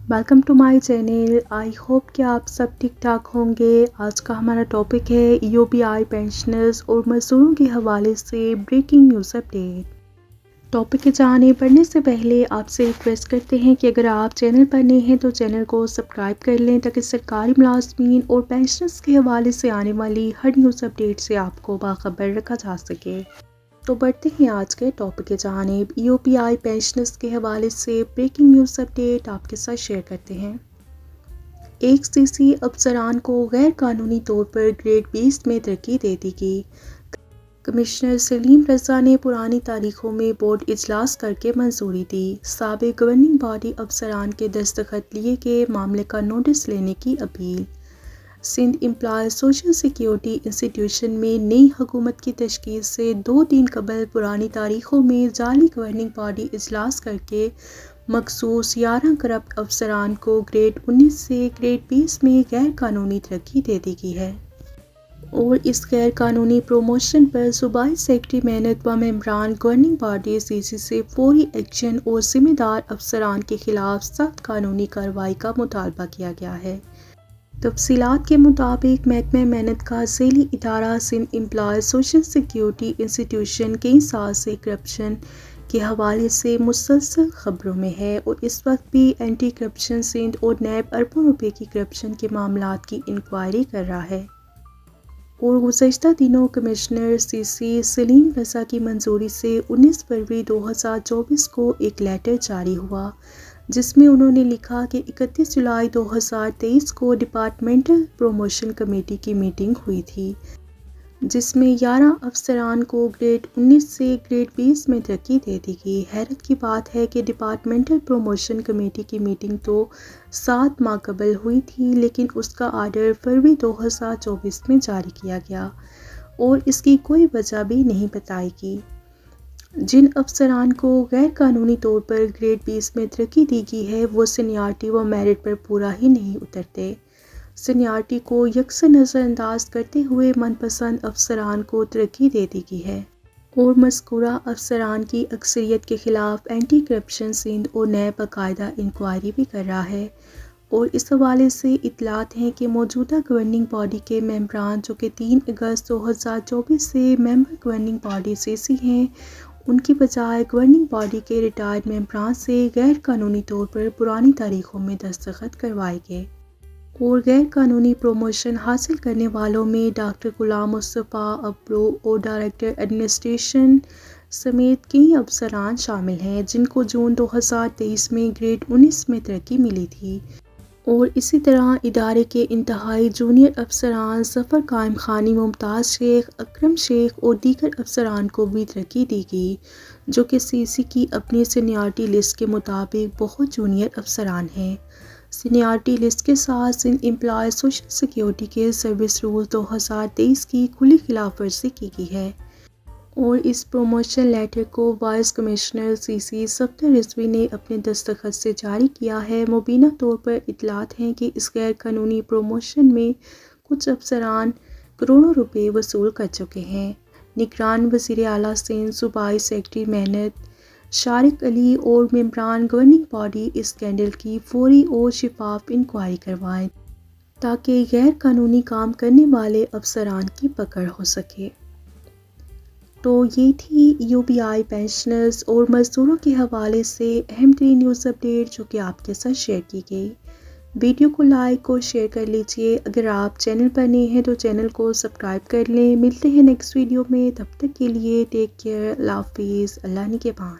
Welcome to my channel. I hope कि आप सब ठीक ठाक होंगे। आज का हमारा टॉपिक है ईओपीआई पेंशनर्स और मजदूरों के हवाले से ब्रेकिंग न्यूज़ अपडेट। टॉपिक के जाने बढ़ने से पहले आपसे रिक्वेस्ट करते हैं कि अगर आप चैनल पर नए हैं तो चैनल को सब्सक्राइब कर लें ताकि सरकारी मुलाजमीन और पेंशनर्स के हवाले से आने वाली हर न्यूज़ अपडेट से आपको बाखबर रखा जा सके। तो बढ़ते हैं आज के टॉपिक के जानिब। ईओपीआई पेंशनर्स के हवाले से ब्रेकिंग न्यूज़ अपडेट आपके साथ शेयर करते हैं। एक सीसी अफसरान को गैर कानूनी तौर पर ग्रेड 20 में तरक्की दे दी गई। कमिश्नर सलीम रजा ने पुरानी तारीखों में बोर्ड इजलास करके मंजूरी दी। साबिक गवर्निंग बॉडी अफसरान के दस्तखत लिए गए मामले का नोटिस लेने की अपील। Sindh employ social security institution में नई हुकूमत की तश्कील से 2 दिन कबल पुरानी तारीखों में जाली गवर्निंग बॉडी इजलास करके मखसूस 11 करप्ट अफसरान को ग्रेड 19 से ग्रेड 20 में गैर कानूनी तरक्की दे दी गई है और इस गैर कानूनी प्रोमोशन पर सूबाई सेक्रेटरी मेहनत व मेंबरान गवर्निंग बॉडी सीसी से फौरी एक्शन और जिम्मेदार अफसरान के खिलाफ सख्त कानूनी कार्रवाई का मुतालबा किया गया है। तफसीलात के मुताबिक महकमे मेहनत का झेली इदारा Sindh employ social security institution कई साल से करप्शन के हवाले से मुसलसल खबरों में है और इस वक्त भी एंटी करप्शन सिंध और नैब अरबों रुपए की करप्शन के मामलात की इंक्वायरी कर रहा है और गुज़श्ता दिनों कमिश्नर सीसी सलीम रजा की मंजूरी से 19 फरवरी 2024 को एक लेटर जारी हुआ जिसमें उन्होंने लिखा कि 31 जुलाई 2023 को डिपार्टमेंटल प्रोमोशन कमेटी की मीटिंग हुई थी जिसमें 11 अफसरान को ग्रेड 19 से ग्रेड 20 में तरक्की दे दी गई। हैरत की बात है कि डिपार्टमेंटल प्रोमोशन कमेटी की मीटिंग तो 7 माह कबल हुई थी लेकिन उसका आर्डर फरवरी 2024 में जारी किया गया और इसकी कोई वजह भी नहीं बताई गई। जिन अफसरान को गैर कानूनी तौर पर ग्रेड 20 में तरक्की दी गई है वो सीनियरिटी व मेरिट पर पूरा ही नहीं उतरते। सीनियरिटी को यकसा नज़रअंदाज करते हुए मनपसंद अफसरान को तरक्की दे दी गई है और मज़कूरा अफसरान की अक्सरियत के खिलाफ एंटी करप्शन सिंध और नैब बाकायदा इंक्वायरी भी कर रहा है और इस हवाले से इतलात हैं कि मौजूदा गवर्निंग बॉडी के मेंबरान जो कि 3 अगस्त 2024 से मेंबर गवर्निंग बॉडी सीसी हैं उनकी बजाय गवर्निंग बॉडी के रिटायर्ड मेंबरान से गैर कानूनी तौर पर पुरानी तारीखों में दस्तखत करवाए गए और गैर कानूनी प्रोमोशन हासिल करने वालों में डॉक्टर गुलाम मुस्तफ़ा अब्रो और डायरेक्टर एडमिनिस्ट्रेशन समेत कई अफसरान शामिल हैं जिनको जून 2023 में ग्रेड 19 में तरक्की मिली थी और इसी तरह इदारे के इंतहाई जूनियर अफसरान ज़फ़र कायम खानी, मुमताज़ शेख, अकरम शेख और दीगर अफसरान को भी तरक्की दी गई जो कि सीसी की अपनी सीनियरिटी लिस्ट के मुताबिक बहुत जूनियर अफसरान हैं। सीनियरिटी लिस्ट के साथ सिंध एम्प्लॉय सोशल सिक्योरिटी के सर्विस रूल 2023 की खुली खिलाफ वर्जी की गई है और इस प्रोमोशन लेटर को वाइस कमिश्नर सीसी सफ्दर रिजवी ने अपने दस्तखत से जारी किया है। मुबीना तौर पर इतलात हैं कि इस गैर कानूनी प्रोमोशन में कुछ अफसरान करोड़ों रुपए वसूल कर चुके हैं। निगरान वज़ीर आला सिंध, सूबाई सेक्रेटरी मेहनत शारिक अली और मेंबरान गवर्निंग बॉडी इस स्कैंडल की फौरी और शिफाफ इंक्वायरी करवाएं ताकि गैर कानूनी काम करने वाले अफसरान की पकड़ हो सके। तो ये थी ईओपीआई पेंशनर्स और मज़दूरों के हवाले से अहम तरीन न्यूज़ अपडेट जो कि आपके साथ शेयर की गई। वीडियो को लाइक और शेयर कर लीजिए। अगर आप चैनल पर नए हैं तो चैनल को सब्सक्राइब कर लें। मिलते हैं नेक्स्ट वीडियो में, तब तक के लिए टेक केयर, अल्लाह हाफिज़, अल्लाह निगहबान।